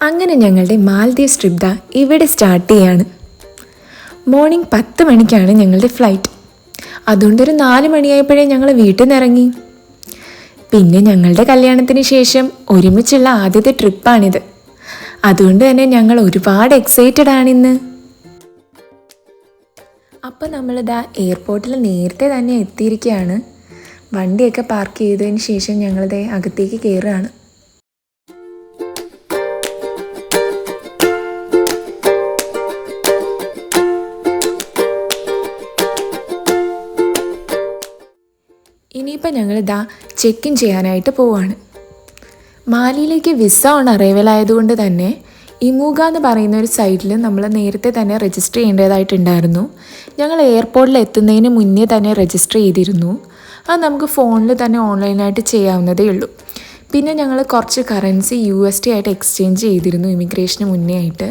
അങ്ങനെ ഞങ്ങളുടെ മാൽദീവ്സ് ട്രിപ്പ് ഇവിടെ സ്റ്റാർട്ട് ചെയ്യാണ്. മോർണിംഗ് 10 മണിക്കാണ് ഞങ്ങളുടെ ഫ്ലൈറ്റ്. അതുകൊണ്ടൊരു 4 മണിയായപ്പോഴേ ഞങ്ങൾ വീട്ടിൽ നിന്ന് ഇറങ്ങി. പിന്നെ ഞങ്ങളുടെ കല്യാണത്തിന് ശേഷം ഒരുമിച്ചുള്ള ആദ്യത്തെ ട്രിപ്പാണിത്. അതുകൊണ്ട് തന്നെ ഞങ്ങൾ ഒരുപാട് എക്സൈറ്റഡ് ആണിന്ന്. അപ്പോൾ നമ്മളിതാ എയർപോർട്ടിൽ നേരത്തെ തന്നെ എത്തിയിരിക്കുകയാണ്. വണ്ടിയൊക്കെ പാർക്ക് ചെയ്തതിന് ശേഷം ഞങ്ങളിത് അകത്തേക്ക് കയറുകയാണ്. ഇനിയിപ്പോൾ ഞങ്ങളിതാ ചെക്ക് ഇൻ ചെയ്യാനായിട്ട് പോവാണ്. മാലിയിലേക്ക് വിസ ഓൺ അറൈവൽ ആയതുകൊണ്ട് തന്നെ ഇമൂഗ എന്ന് പറയുന്ന ഒരു സൈറ്റിൽ നമ്മൾ നേരത്തെ തന്നെ രജിസ്റ്റർ ചെയ്യേണ്ടതായിട്ടുണ്ടായിരുന്നു. ഞങ്ങൾ എയർപോർട്ടിൽ എത്തുന്നതിന് മുന്നേ തന്നെ രജിസ്റ്റർ ചെയ്തിരുന്നു. അത് നമുക്ക് ഫോണിൽ തന്നെ ഓൺലൈനായിട്ട് ചെയ്യാവുന്നതേ ഉള്ളൂ. പിന്നെ ഞങ്ങൾ കുറച്ച് കറൻസി USD ആയിട്ട് എക്സ്ചേഞ്ച് ചെയ്തിരുന്നു ഇമിഗ്രേഷന് മുന്നേ ആയിട്ട്.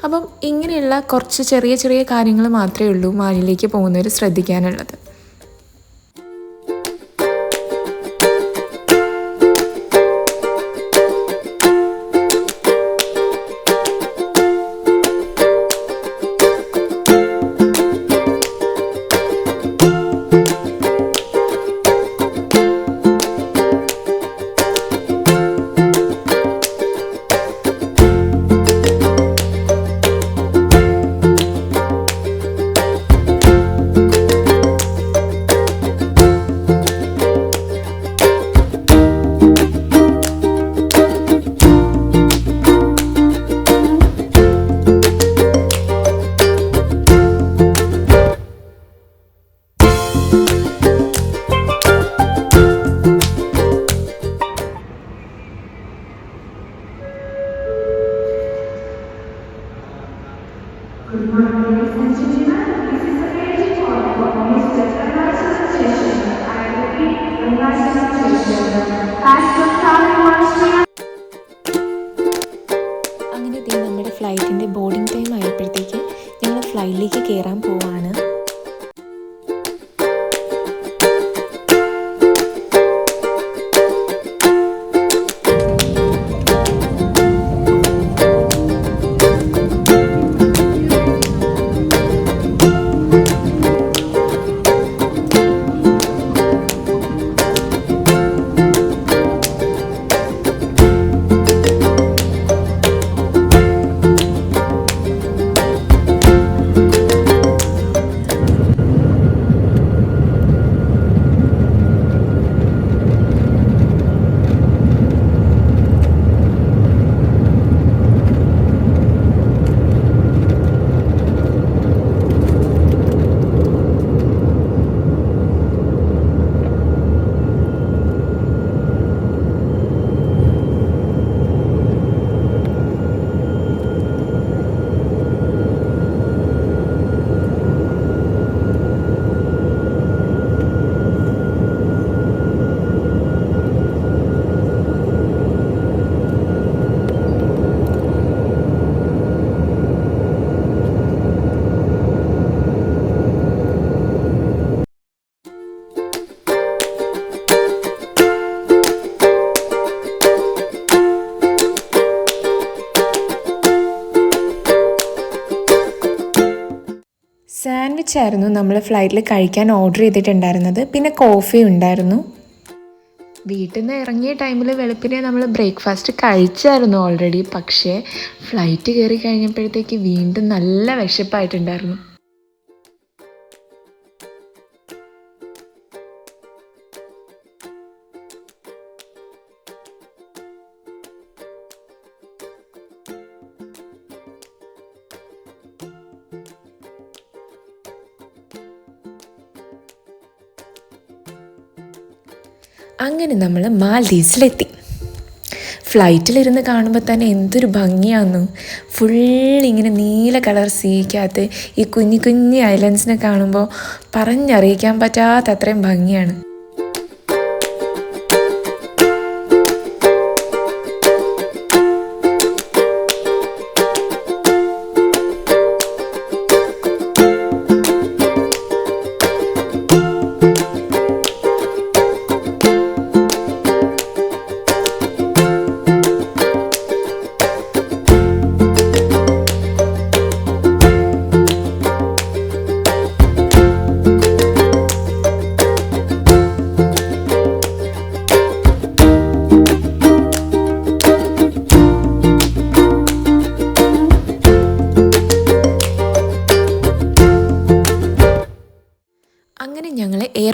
അപ്പം ഇങ്ങനെയുള്ള കുറച്ച് ചെറിയ ചെറിയ കാര്യങ്ങൾ മാത്രമേ ഉള്ളൂ മാലിയിലേക്ക് പോകുന്നവർ ശ്രദ്ധിക്കാനുള്ളത്. അങ്ങനെ നമ്മുടെ ഫ്ലൈറ്റിൻ്റെ ബോർഡിംഗ് ടൈം ആയപ്പോഴത്തേക്ക് ഞങ്ങൾ ഫ്ലൈറ്റിലേക്ക് കയറാൻ പോവാണ്. സാൻഡ്വിച്ച് ആയിരുന്നു നമ്മൾ ഫ്ലൈറ്റിൽ കഴിക്കാൻ ഓർഡർ ചെയ്തിട്ടുണ്ടായിരുന്നത്. പിന്നെ കോഫി ഉണ്ടായിരുന്നു. വീട്ടിൽ നിന്ന് ഇറങ്ങിയ ടൈമിൽ വെളുപ്പിനെ നമ്മൾ ബ്രേക്ക്ഫാസ്റ്റ് കഴിച്ചായിരുന്നു ഓൾറെഡി. പക്ഷേ ഫ്ലൈറ്റ് കയറി കഴിഞ്ഞപ്പോഴത്തേക്ക് വീണ്ടും നല്ല വിശപ്പായിട്ടുണ്ടായിരുന്നു. അങ്ങനെ നമ്മൾ മാൽദീവ്സിലെത്തി. ഫ്ലൈറ്റിലിരുന്ന് കാണുമ്പോൾ തന്നെ എന്തൊരു ഭംഗിയാണെന്നു. ഇങ്ങനെ നീല കളർ സീക്കകത്ത് ഈ കുഞ്ഞു കുഞ്ഞു ഐലൻഡ്സിനെ കാണുമ്പോൾ പറഞ്ഞറിയിക്കാൻ പറ്റാത്ത അത്രയും ഭംഗിയാണ്.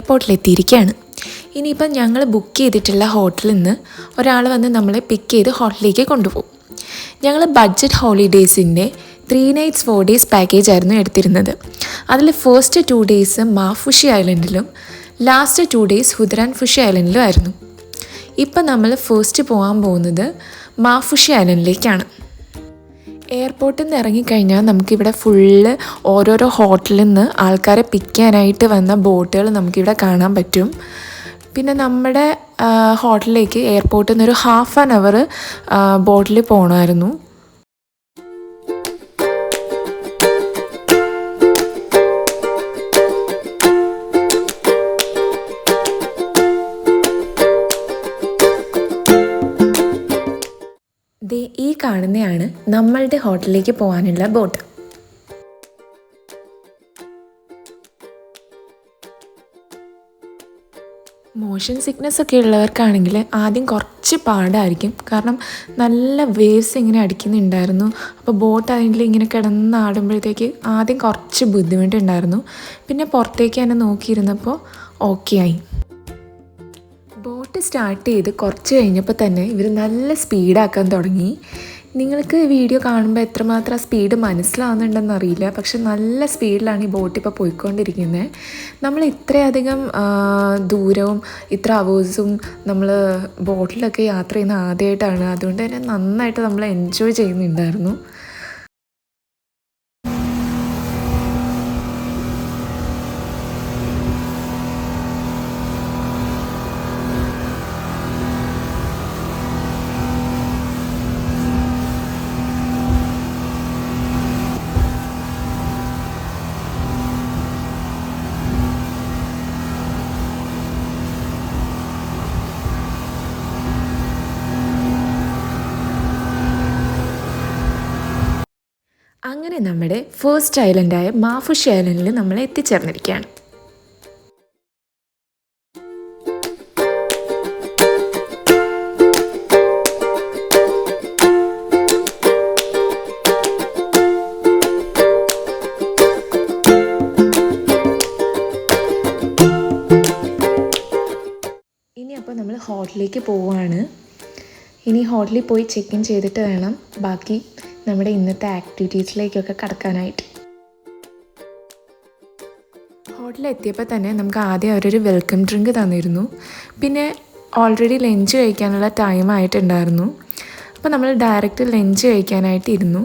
എയർപോർട്ടിലെത്തിയിരിക്കുകയാണ്. ഇനിയിപ്പം ഞങ്ങൾ ബുക്ക് ചെയ്തിട്ടുള്ള ഹോട്ടലിൽ നിന്ന് ഒരാൾ വന്ന് നമ്മളെ പിക്ക് ചെയ്ത് ഹോട്ടലിലേക്ക് കൊണ്ടുപോകും. ഞങ്ങൾ ബഡ്ജറ്റ് ഹോളിഡേയ്സിൻ്റെ 3 nights 4 days പാക്കേജ് ആയിരുന്നു എടുത്തിരുന്നത്. അതിൽ first 2 days Maafushi ഐലൻഡിലും last 2 days ഹുദ്രാൻ ഫുഷി ഐലൻഡിലും ആയിരുന്നു. ഇപ്പം നമ്മൾ ഫസ്റ്റ് പോകാൻ പോകുന്നത് മാഫുഷി ഐലൻഡിലേക്കാണ്. എയർപോർട്ടിൽ നിന്ന് ഇറങ്ങിക്കഴിഞ്ഞാൽ നമുക്കിവിടെ ഫുള്ള് ഓരോരോ ഹോട്ടലിൽ നിന്ന് ആൾക്കാരെ പിക്ക് ചെയ്യാനായിട്ട് വന്ന ബോട്ടുകൾ നമുക്കിവിടെ കാണാൻ പറ്റും. പിന്നെ നമ്മുടെ ഹോട്ടലിലേക്ക് എയർപോർട്ടിൽ നിന്ന് ഒരു 1/2 hour ബോട്ടിൽ പോകണമായിരുന്നു. ഈ കാണുന്നതാണ് നമ്മളുടെ ഹോട്ടലിലേക്ക് പോകാനുള്ള ബോട്ട്. മോഷൻ സിക്നസ് ഒക്കെ ഉള്ളവർക്കാണെങ്കിൽ ആദ്യം കുറച്ച് പാടായിരിക്കും. കാരണം നല്ല വേവ്സ് ഇങ്ങനെ അടിക്കുന്നുണ്ടായിരുന്നു. അപ്പോൾ ബോട്ട് അതിൽ ഇങ്ങനെ കിടന്നാടുമ്പോഴത്തേക്ക് ആദ്യം കുറച്ച് ബുദ്ധിമുട്ടുണ്ടായിരുന്നു. പിന്നെ പുറത്തേക്ക് തന്നെ നോക്കിയിരുന്നപ്പോൾ ഓക്കെ ആയി. ബോട്ട് സ്റ്റാർട്ട് ചെയ്ത് കുറച്ച് കഴിഞ്ഞപ്പോൾ തന്നെ ഇവർ നല്ല സ്പീഡാക്കാൻ തുടങ്ങി. നിങ്ങൾക്ക് വീഡിയോ കാണുമ്പോൾ എത്രമാത്രം സ്പീഡ് മനസ്സിലാവുന്നുണ്ടെന്ന് അറിയില്ല, പക്ഷെ നല്ല സ്പീഡിലാണ് ഈ ബോട്ട് ഇപ്പോൾ പോയിക്കൊണ്ടിരിക്കുന്നത്. നമ്മൾ ഇത്രയധികം ദൂരവും ഇത്ര അവേഴ്സും നമ്മൾ ബോട്ടിലൊക്കെ യാത്ര ചെയ്യുന്ന ആദ്യമായിട്ടാണ്. അതുകൊണ്ട് തന്നെ നന്നായിട്ട് നമ്മൾ എൻജോയ് ചെയ്യുന്നുണ്ടായിരുന്നു. അങ്ങനെ നമ്മുടെ ഫസ്റ്റ് ഐലൻഡായ മാഫുഷി ഐലൻഡിൽ നമ്മൾ എത്തിച്ചേർന്നിരിക്കുകയാണ്. ഇനി അപ്പോൾ നമ്മൾ ഹോട്ടലിലേക്ക് പോവുകയാണ്. ഇനി ഹോട്ടലിൽ പോയി ചെക്ക് ഇൻ ചെയ്തിട്ട് വേണം ബാക്കി നമ്മുടെ ഇന്നത്തെ ആക്ടിവിറ്റീസിലേക്കൊക്കെ കടക്കാനായിട്ട്. ഹോട്ടലിൽ എത്തിയപ്പോൾ തന്നെ നമുക്ക് ആദ്യം അവരൊരു വെൽക്കം ഡ്രിങ്ക് തന്നിരുന്നു. പിന്നെ ഓൾറെഡി ലഞ്ച് കഴിക്കാനുള്ള ടൈം ആയിട്ടുണ്ടായിരുന്നു. അപ്പോൾ നമ്മൾ ഡയറക്റ്റ് ലഞ്ച് കഴിക്കാനായിട്ട് ഇരുന്നു.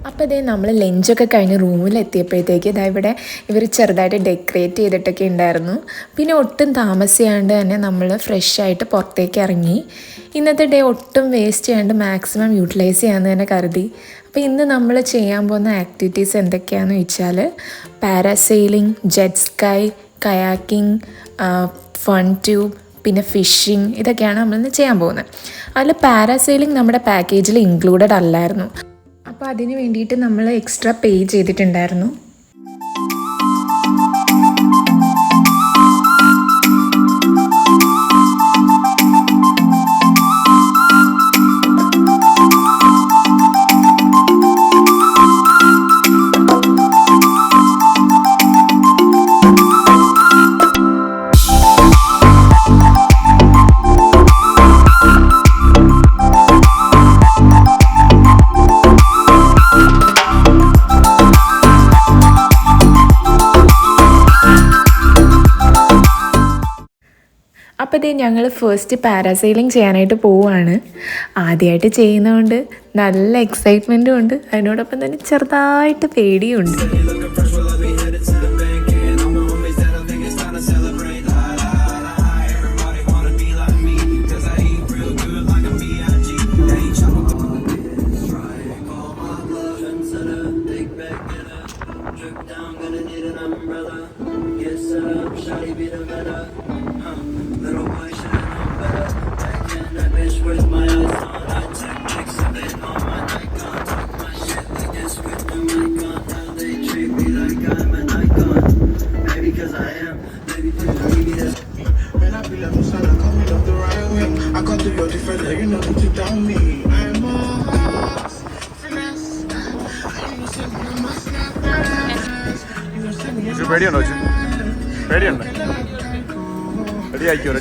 അപ്പോൾ ഇതേ നമ്മൾ ലഞ്ചൊക്കെ കഴിഞ്ഞ് റൂമിലെത്തിയപ്പോഴത്തേക്ക് ഇവിടെ ഇവർ ചെറുതായിട്ട് ഡെക്കറേറ്റ് ചെയ്തിട്ടൊക്കെ ഉണ്ടായിരുന്നു. പിന്നെ ഒട്ടും താമസിയാണ്ട് തന്നെ നമ്മൾ ഫ്രഷായിട്ട് പുറത്തേക്ക് ഇറങ്ങി. ഇന്നത്തെ ഡേ ഒട്ടും വേസ്റ്റ് ചെയ്യാണ്ട് മാക്സിമം യൂട്ടിലൈസ് ചെയ്യാമെന്ന് തന്നെ കരുതി. അപ്പോൾ ഇന്ന് നമ്മൾ ചെയ്യാൻ പോകുന്ന ആക്ടിവിറ്റീസ് എന്തൊക്കെയാണെന്ന് വെച്ചാൽ parasailing, jet sky, kayaking, fun tube, പിന്നെ ഫിഷിംഗ്, ഇതൊക്കെയാണ് നമ്മളിന്ന് ചെയ്യാൻ പോകുന്നത്. അതിൽ പാരാസെയിലിംഗ് നമ്മുടെ പാക്കേജിൽ ഇൻക്ലൂഡഡ് അല്ലായിരുന്നു. അപ്പോൾ അതിന് വേണ്ടിയിട്ട് നമ്മൾ എക്സ്ട്രാ പേ ചെയ്തിട്ടുണ്ടായിരുന്നു. അപ്പോൾ ഇതേ ഞങ്ങൾ ഫസ്റ്റ് പാരാസെയിലിംഗ് ചെയ്യാനായിട്ട് പോവുകയാണ്. ആദ്യമായിട്ട് ചെയ്യുന്നതുകൊണ്ട് നല്ല എക്സൈറ്റ്മെൻറ്റും ഉണ്ട്, അതിനോടൊപ്പം തന്നെ ചെറുതായിട്ട് പേടിയുണ്ട്. പേടിയുണ്ടോ? പേടിയുണ്ട്. റെഡി ആയിക്കോ.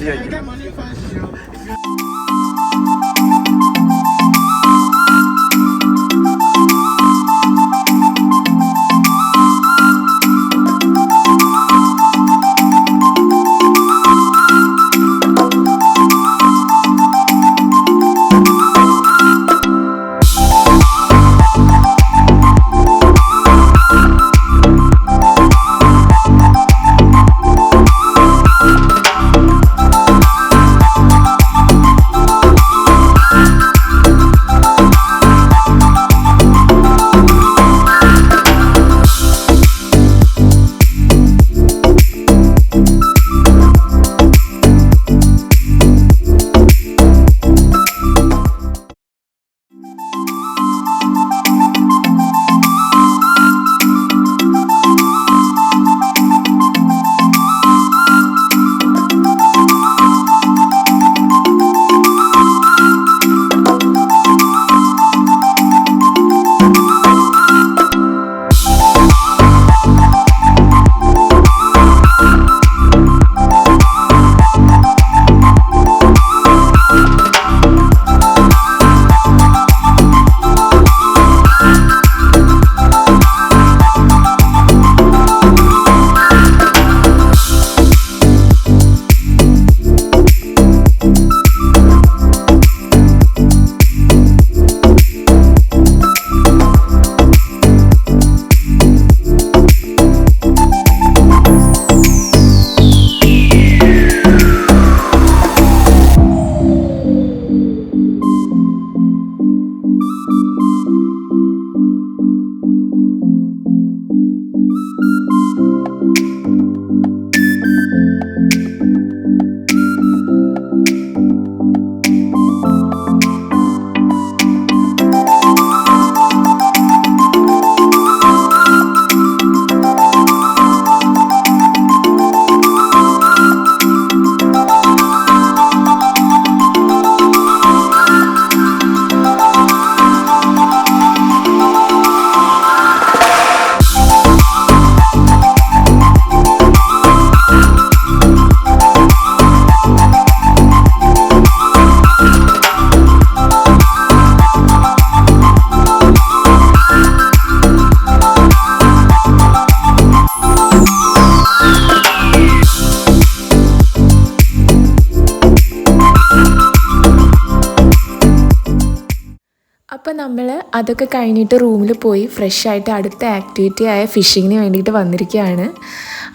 അപ്പോൾ നമ്മൾ അതൊക്കെ കഴിഞ്ഞിട്ട് റൂമിൽ പോയി ഫ്രഷായിട്ട് അടുത്ത ആക്ടിവിറ്റി ആയ ഫിഷിങ്ങിന് വേണ്ടിയിട്ട് വന്നിരിക്കുകയാണ്.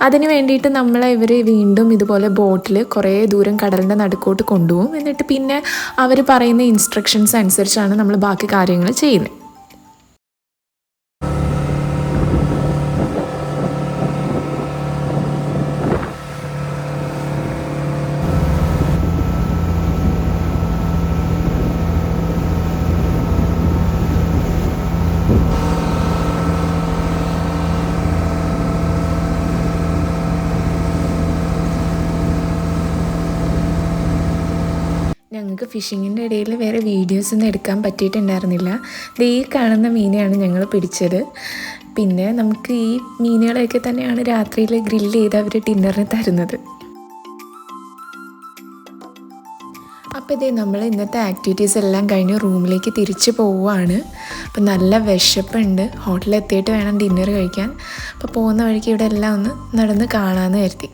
അതിന് വേണ്ടിയിട്ട് ഇവർ വീണ്ടും ഇതുപോലെ ബോട്ടിൽ കുറേ ദൂരം കടലിൻ്റെ നടുക്കോട്ട് കൊണ്ടുപോകും. എന്നിട്ട് പിന്നെ അവർ പറയുന്ന ഇൻസ്ട്രക്ഷൻസ് അനുസരിച്ചാണ് നമ്മൾ ബാക്കി കാര്യങ്ങൾ ചെയ്യുന്നത്. ഞങ്ങൾക്ക് ഫിഷിങ്ങിൻ്റെ ഇടയിൽ വേറെ വീഡിയോസൊന്നും എടുക്കാൻ പറ്റിയിട്ടുണ്ടായിരുന്നില്ല. ഈ കാണുന്ന മീനെയാണ് ഞങ്ങൾ പിടിച്ചത്. പിന്നെ നമുക്ക് ഈ മീനുകളെയൊക്കെ തന്നെയാണ് രാത്രിയിൽ ഗ്രില്ല് ചെയ്ത് അവർ ഡിന്നറിന് തരുന്നത്. അപ്പോൾ നമ്മൾ ഇന്നത്തെ ആക്ടിവിറ്റീസ് എല്ലാം കഴിഞ്ഞ് റൂമിലേക്ക് തിരിച്ച് പോവുകയാണ്. അപ്പോൾ നല്ല വിശപ്പുണ്ട്. ഹോട്ടലിൽ എത്തിയിട്ട് വേണം ഡിന്നർ കഴിക്കാൻ. അപ്പോൾ പോകുന്ന വഴിക്ക് ഇവിടെ എല്ലാം ഒന്ന് നടന്ന് കാണാമെന്ന് കരുതി.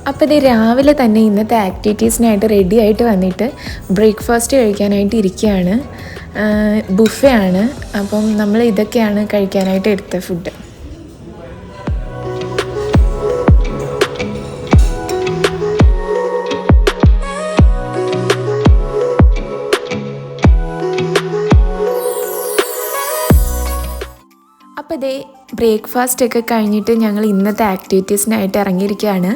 അപ്പോൾ ഇത് രാവിലെ തന്നെ ഇന്നത്തെ ആക്ടിവിറ്റീസിനായിട്ട് റെഡി ആയിട്ട് വന്നിട്ട് ബ്രേക്ക്ഫാസ്റ്റ് കഴിക്കാനായിട്ട് ഇരിക്കുകയാണ്. ബുഫേ ആണ്. അപ്പം നമ്മൾ ഇതൊക്കെയാണ് കഴിക്കാനായിട്ട് എടുത്ത ഫുഡ്. അപ്പോൾ ഇതേ ബ്രേക്ക്ഫാസ്റ്റൊക്കെ കഴിഞ്ഞിട്ട് ഞങ്ങൾ ഇന്നത്തെ ആക്ടിവിറ്റീസിനായിട്ട് ഇറങ്ങിയിരിക്കുകയാണ്.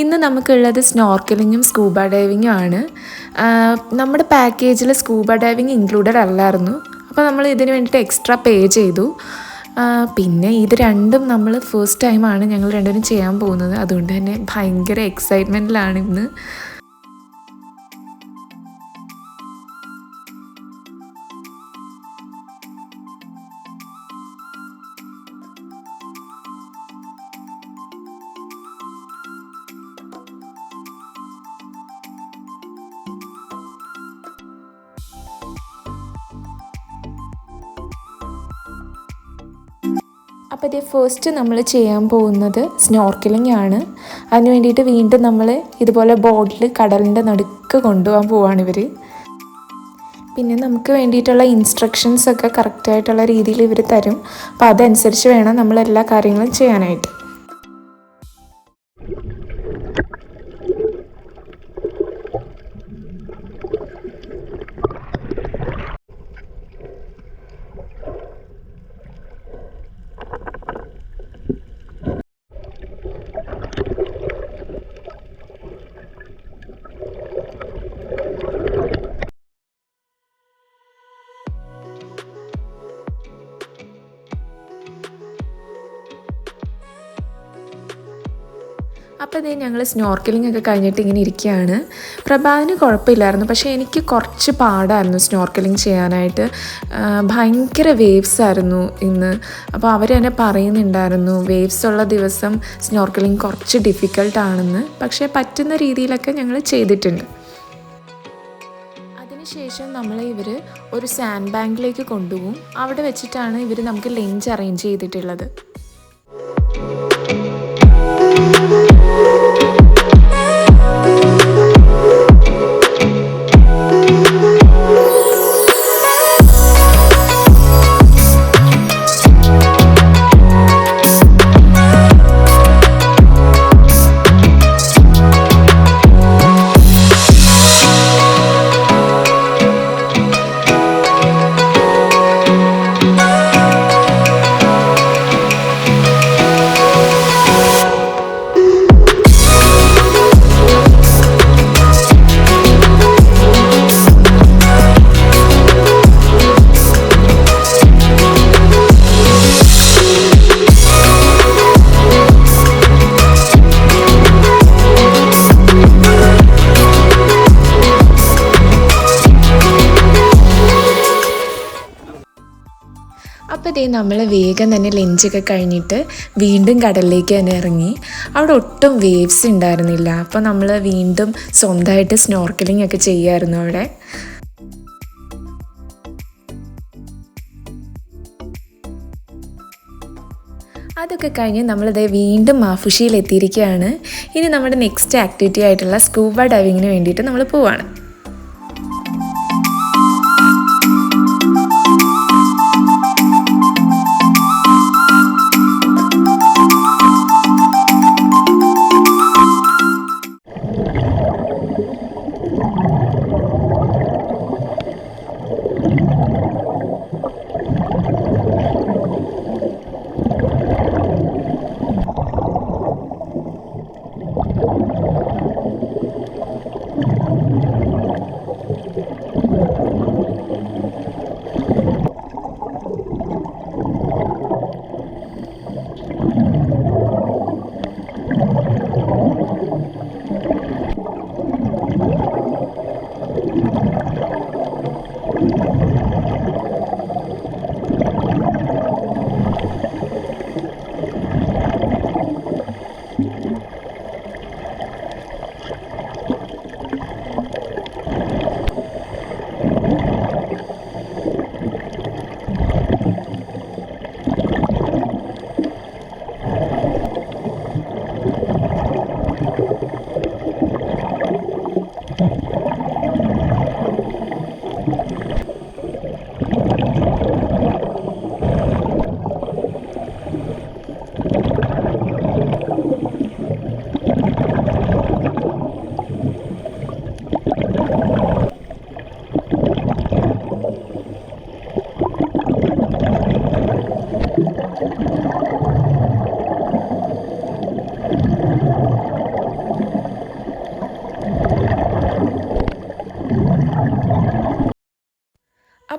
ഇന്ന് നമുക്കുള്ളത് സ്നോർക്കലിങ്ങും സ്കൂബ ഡൈവിങ്ങും ആണ്. നമ്മുടെ പാക്കേജിൽ സ്കൂബ ഡൈവിങ് ഇൻക്ലൂഡഡ് അല്ലായിരുന്നു. അപ്പോൾ നമ്മൾ ഇതിന് വേണ്ടിയിട്ട് എക്സ്ട്രാ പേ ചെയ്തു. പിന്നെ ഇത് രണ്ടും നമ്മൾ ഫസ്റ്റ് ടൈമാണ് ഞങ്ങൾ രണ്ടുപേരും ചെയ്യാൻ പോകുന്നത്. അതുകൊണ്ട് തന്നെ ഭയങ്കര എക്സൈറ്റ്മെൻറ്റിലാണ് ഇന്ന്. അപ്പോൾ ഇത് ഫസ്റ്റ് നമ്മൾ ചെയ്യാൻ പോകുന്നത് സ്നോർക്കലിംഗ് ആണ്. അതിന് വേണ്ടിയിട്ട് വീണ്ടും നമ്മൾ ഇതുപോലെ ബോട്ടിൽ കടലിൻ്റെ നടുക്ക് കൊണ്ടുപോകാൻ പോവാണ് ഇവർ. പിന്നെ നമുക്ക് വേണ്ടിയിട്ടുള്ള ഇൻസ്ട്രക്ഷൻസൊക്കെ കറക്റ്റായിട്ടുള്ള രീതിയിൽ ഇവർ തരും. അപ്പോൾ അതനുസരിച്ച് വേണം നമ്മൾ എല്ലാ കാര്യങ്ങളും ചെയ്യാനായിട്ട്. അപ്പോൾ ഇതേ ഞങ്ങൾ സ്നോർക്കലിംഗ് ഒക്കെ കഴിഞ്ഞിട്ട് ഇങ്ങനെ ഇരിക്കുകയാണ്. പ്രഭാതിന് കുഴപ്പമില്ലായിരുന്നു, പക്ഷേ എനിക്ക് കുറച്ച് പാടായിരുന്നു സ്നോർക്കലിംഗ് ചെയ്യാനായിട്ട്. ഭയങ്കര വേവ്സ് ആയിരുന്നു ഇന്ന്. അപ്പോൾ അവർ തന്നെ പറയുന്നുണ്ടായിരുന്നു വേവ്സ് ഉള്ള ദിവസം സ്നോർക്കലിംഗ് കുറച്ച് ഡിഫിക്കൽട്ടാണെന്ന്. പക്ഷേ പറ്റുന്ന രീതിയിലൊക്കെ ഞങ്ങൾ ചെയ്തിട്ടുണ്ട്. അതിനുശേഷം നമ്മളെ ഇവർ ഒരു സാൻഡ് ബാങ്കിലേക്ക് കൊണ്ടുപോകും. അവിടെ വെച്ചിട്ടാണ് ഇവർ നമുക്ക് ലഞ്ച് അറേഞ്ച് ചെയ്തിട്ടുള്ളത്. അപ്പോൾ ഇതേ നമ്മൾ വേഗം തന്നെ ലഞ്ചൊക്കെ കഴിഞ്ഞിട്ട് വീണ്ടും കടലിലേക്ക് തന്നെ ഇറങ്ങി. അവിടെ ഒട്ടും വേവ്സ് ഉണ്ടായിരുന്നില്ല. അപ്പോൾ നമ്മൾ വീണ്ടും സ്വന്തമായിട്ട് സ്നോർക്കലിംഗ് ഒക്കെ ചെയ്യായിരുന്നു അവിടെ. അതൊക്കെ കഴിഞ്ഞ് നമ്മളിതേ വീണ്ടും മാഫുഷിയിൽ എത്തിയിരിക്കുകയാണ്. ഇനി നമ്മുടെ നെക്സ്റ്റ് ആക്ടിവിറ്റി ആയിട്ടുള്ള സ്കൂബ ഡൈവിങ്ങിന് വേണ്ടിയിട്ട് നമ്മൾ പോവാണ്.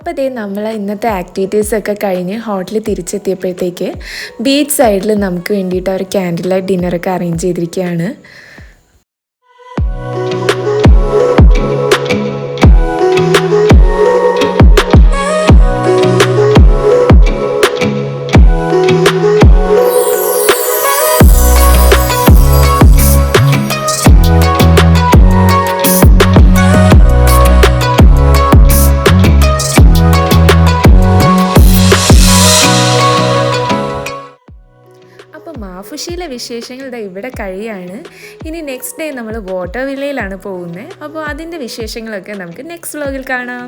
അപ്പോൾ ദേ നമ്മൾ ഇന്നത്തെ ആക്ടിവിറ്റീസൊക്കെ കഴിഞ്ഞ് ഹോട്ടലിൽ തിരിച്ചെത്തിയപ്പോഴത്തേക്ക് ബീച്ച് സൈഡിൽ നമുക്ക് വേണ്ടിയിട്ട് ഒരു ക്യാൻഡിൽ ലൈറ്റ് ഡിന്നറൊക്കെ അറേഞ്ച് ചെയ്തിരിക്കുകയാണ്. അപ്പോൾ മാഫുഷിയിലെ വിശേഷങ്ങൾ ഇതാ ഇവിടെ കഴിയാണ്. ഇനി നെക്സ്റ്റ് ഡേ നമ്മൾ വാട്ടർ വില്ലയിലാണ് പോകുന്നത്. അപ്പോൾ അതിൻ്റെ വിശേഷങ്ങളൊക്കെ നമുക്ക് നെക്സ്റ്റ് വ്ലോഗിൽ കാണാം.